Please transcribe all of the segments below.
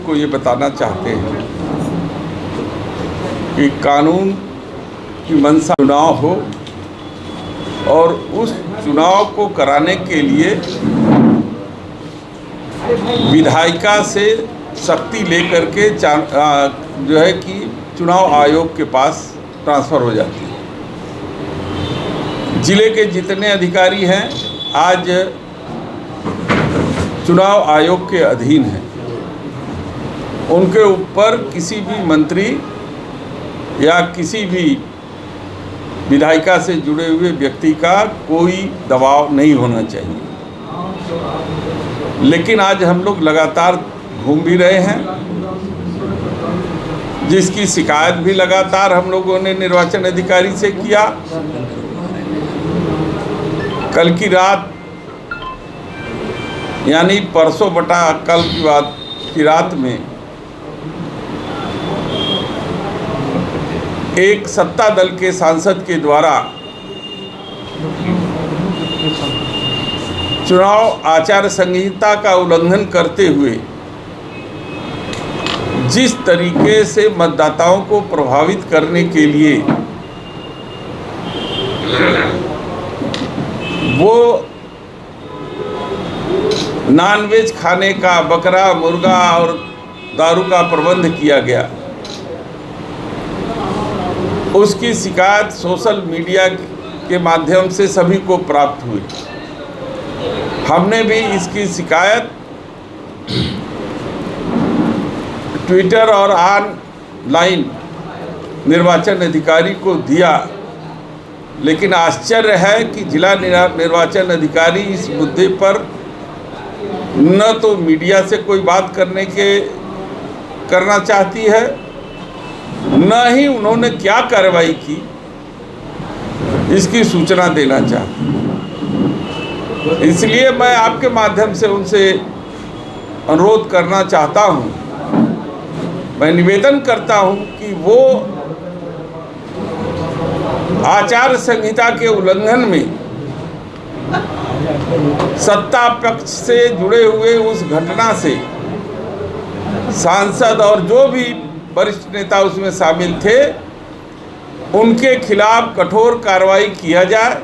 को ये बताना चाहते हैं कि कानून की मंशा चुनाव हो और उस चुनाव को कराने के लिए विधायिका से शक्ति लेकर के जो है कि चुनाव आयोग के पास ट्रांसफ़र हो जाती है। जिले के जितने अधिकारी हैं आज चुनाव आयोग के अधीन हैं। उनके ऊपर किसी भी मंत्री या किसी भी विधायिका से जुड़े हुए व्यक्ति का कोई दबाव नहीं होना चाहिए। लेकिन आज हम लोग लगातार घूम भी रहे हैं, जिसकी शिकायत भी लगातार हम लोगों ने निर्वाचन अधिकारी से किया। कल की रात यानी परसों बटा कल की बात की रात में एक सत्ता दल के सांसद के द्वारा चुनाव आचार संहिता का उल्लंघन करते हुए जिस तरीके से मतदाताओं को प्रभावित करने के लिए वो नॉनवेज खाने का, बकरा, मुर्गा और दारू का प्रबंध किया गया, उसकी शिकायत सोशल मीडिया के माध्यम से सभी को प्राप्त हुई। हमने भी इसकी शिकायत ट्विटर और ऑनलाइन निर्वाचन अधिकारी को दिया, लेकिन आश्चर्य है कि जिला निर्वाचन अधिकारी इस मुद्दे पर न तो मीडिया से कोई बात करना चाहती है, न ही उन्होंने क्या कार्रवाई की इसकी सूचना देना चाहती। इसलिए मैं आपके माध्यम से उनसे अनुरोध करना चाहता हूं, मैं निवेदन करता हूं कि वो आचार संहिता के उल्लंघन में सत्ता पक्ष से जुड़े हुए उस घटना से सांसद और जो भी वरिष्ठ नेता उसमें शामिल थे उनके खिलाफ कठोर कार्रवाई किया जाए,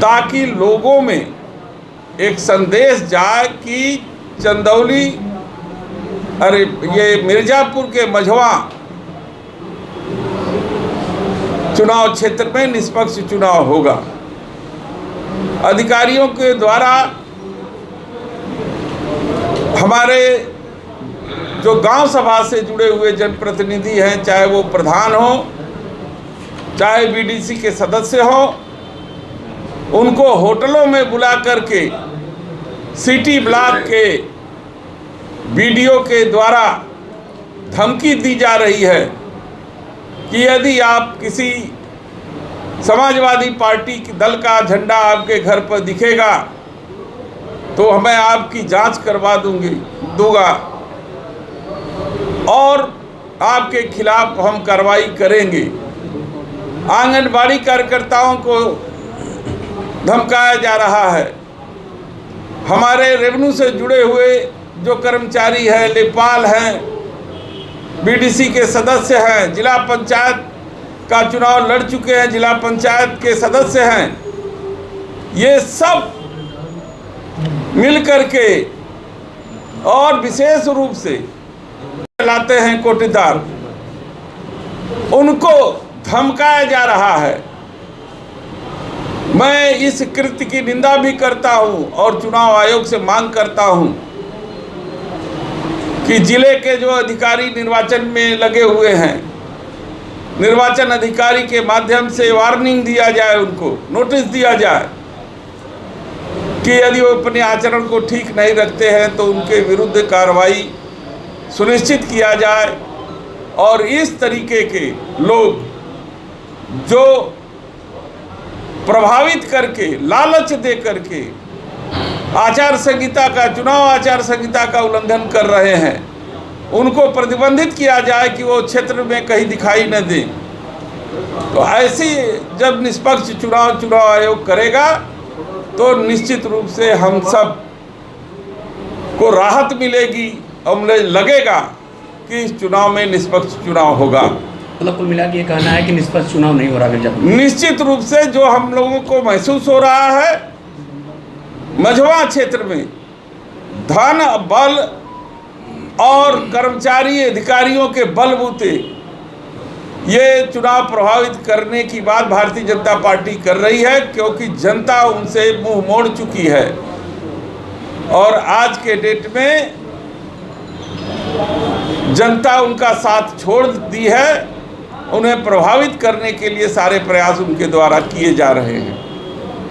ताकि लोगों में एक संदेश जाए कि चंदौली ये मिर्ज़ापुर के मझवा चुनाव क्षेत्र में निष्पक्ष चुनाव होगा। अधिकारियों के द्वारा हमारे जो गांव सभा से जुड़े हुए जनप्रतिनिधि हैं, चाहे वो प्रधान हो, चाहे बीडीसी के सदस्य हो, उनको होटलों में बुला करके सिटी ब्लॉक के बीडीओ के द्वारा धमकी दी जा रही है कि यदि आप किसी समाजवादी पार्टी की दल का झंडा आपके घर पर दिखेगा तो मैं आपकी जांच करवा दूंगा और आपके खिलाफ हम कार्रवाई करेंगे। आंगनबाड़ी कार्यकर्ताओं को धमकाया जा रहा है। हमारे रेवेन्यू से जुड़े हुए जो कर्मचारी हैं, लेखपाल हैं, बीडीसी के सदस्य हैं, जिला पंचायत का चुनाव लड़ चुके हैं, जिला पंचायत के सदस्य हैं, ये सब मिलकर के और विशेष रूप से लाते हैं कोटेदार, उनको धमकाया जा रहा है। मैं इस कृत्य की निंदा भी करता हूं और चुनाव आयोग से मांग करता हूं कि जिले के जो अधिकारी निर्वाचन में लगे हुए हैं, निर्वाचन अधिकारी के माध्यम से वार्निंग दिया जाए, उनको नोटिस दिया जाए कि यदि वो अपने आचरण को ठीक नहीं रखते हैं तो उनके विरुद्ध कार्रवाई सुनिश्चित किया जाए। और इस तरीके के लोग जो प्रभावित करके, लालच दे करके आचार संहिता का, चुनाव आचार संहिता का उल्लंघन कर रहे हैं, उनको प्रतिबंधित किया जाए कि वो क्षेत्र में कहीं दिखाई न दें। तो ऐसी जब निष्पक्ष चुनाव आयोग करेगा तो निश्चित रूप से हम सब को राहत मिलेगी और मुझे लगेगा कि इस चुनाव में निष्पक्ष चुनाव होगा। मतलब कुल मिला के ये कहना है कि निष्पक्ष चुनाव नहीं हो रहा मिर्जापुर में? निश्चित रूप से जो हम लोगों को महसूस हो रहा है, मझवा क्षेत्र में धन बल और कर्मचारी अधिकारियों के बलबूते ये चुनाव प्रभावित करने की बात भारतीय जनता पार्टी कर रही है, क्योंकि जनता उनसे मुंह मोड़ चुकी है और आज के डेट में जनता उनका साथ छोड़ दी है। उन्हें प्रभावित करने के लिए सारे प्रयास उनके द्वारा किए जा रहे हैं।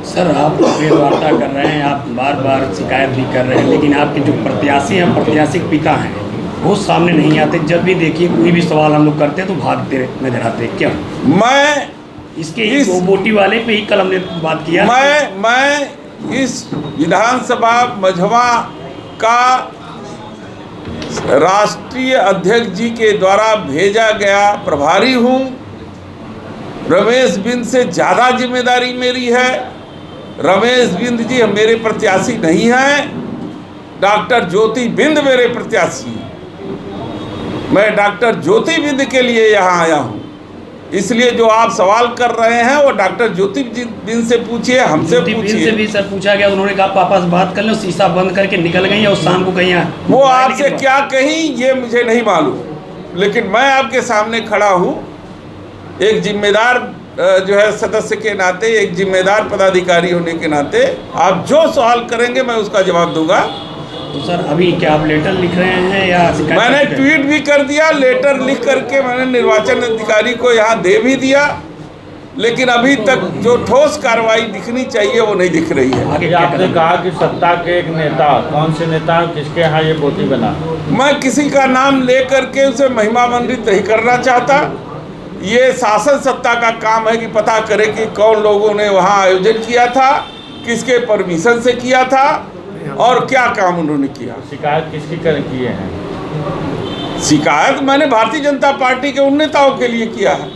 सर, आप वार्ता कर रहे हैं, आप बार बार शिकायत भी कर रहे हैं, लेकिन आपके जो प्रत्याशी हैं, प्रत्याशी के पिता हैं, वो सामने नहीं आते। जब भी देखिए कोई भी सवाल हम लोग करते हैं तो भागते नजर आते। क्या मैं इस बोटी वाले पे ही कल हमने बात किया। मैं इस विधानसभा मझवा का राष्ट्रीय अध्यक्ष जी के द्वारा भेजा गया प्रभारी हूँ। रमेश बिंद से ज़्यादा जिम्मेदारी मेरी है। रमेश बिंद जी मेरे प्रत्याशी नहीं हैं, डॉक्टर ज्योति बिंद मेरे प्रत्याशी हैं। मैं डॉक्टर ज्योति बिंद के लिए यहाँ आया हूँ, इसलिए जो आप सवाल कर रहे हैं वो डॉक्टर ज्योति बिंद से पूछिए, हमसे पूछिए। से भी सर पूछा गया, उन्होंने कहा पापा से बात कर लो, शीशा बंद करके निकल गई और शाम को कहीं वो आपसे क्या कहीं ये मुझे नहीं मालूम, लेकिन मैं आपके सामने खड़ा हूँ एक जिम्मेदार जो है सदस्य के नाते, एक जिम्मेदार पदाधिकारी होने के नाते। आप जो सवाल करेंगे मैं उसका जवाब दूंगा। तो सर अभी क्या आप लेटर लिख रहे हैं या मैंने ट्वीट भी कर दिया, लेटर लिख करके मैंने निर्वाचन अधिकारी को यहाँ दे भी दिया, लेकिन अभी तक जो ठोस कार्रवाई दिखनी चाहिए वो नहीं दिख रही है। आगे आपने कहा कि सत्ता के एक नेता, कौन से नेता किसके यहाँ ये बोटी बना? मैं किसी का नाम ले करके उसे महिमामंडित नहीं करना चाहता। ये शासन सत्ता का काम है कि पता करे कि कौन लोगों ने वहाँ आयोजन किया था, किसके परमिशन से किया था और क्या काम उन्होंने किया। शिकायत किसकी किए हैं? शिकायत मैंने भारतीय जनता पार्टी के उन नेताओं के लिए किया है।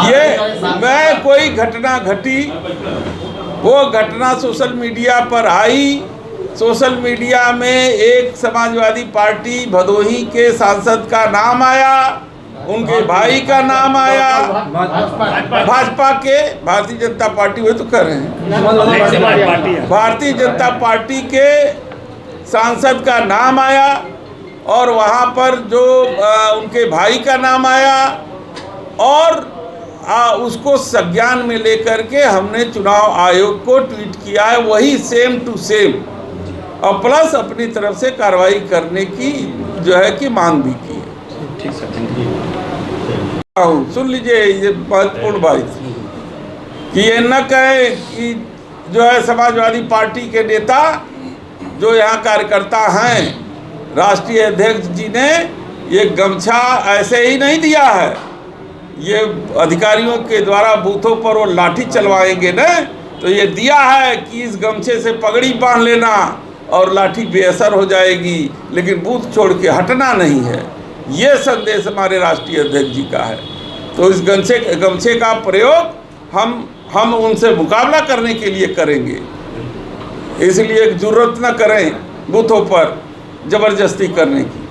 ये मैं कोई घटना घटी, वो घटना सोशल मीडिया पर आई। सोशल मीडिया में एक समाजवादी पार्टी भदोही के सांसद का नाम आया, उनके भाई का नाम आया, भाजपा के, भारतीय जनता पार्टी हुए तो कर रहे हैं, भारतीय जनता पार्टी के सांसद का नाम आया और वहाँ पर जो उनके भाई का नाम आया और उसको संज्ञान में लेकर के हमने चुनाव आयोग को ट्वीट किया है, वही सेम टू सेम, और प्लस अपनी तरफ से कार्रवाई करने की जो है कि मांग भी की है। ठीक सर, थैंक यू। सुन लीजिए, ये महत्वपूर्ण बात कि ये न कहे कि जो है समाजवादी पार्टी के नेता जो यहाँ कार्यकर्ता हैं, राष्ट्रीय अध्यक्ष जी ने ये गमछा ऐसे ही नहीं दिया है। ये अधिकारियों के द्वारा बूथों पर वो लाठी चलवाएंगे न, तो ये दिया है कि इस गमछे से पगड़ी बांध लेना और लाठी बेअसर हो जाएगी, लेकिन बूथ छोड़ के हटना नहीं है। ये संदेश हमारे राष्ट्रीय अध्यक्ष जी का है। तो इस गमछे का प्रयोग हम उनसे मुकाबला करने के लिए करेंगे, इसलिए जरूरत न करें बूथों पर जबरदस्ती करने की।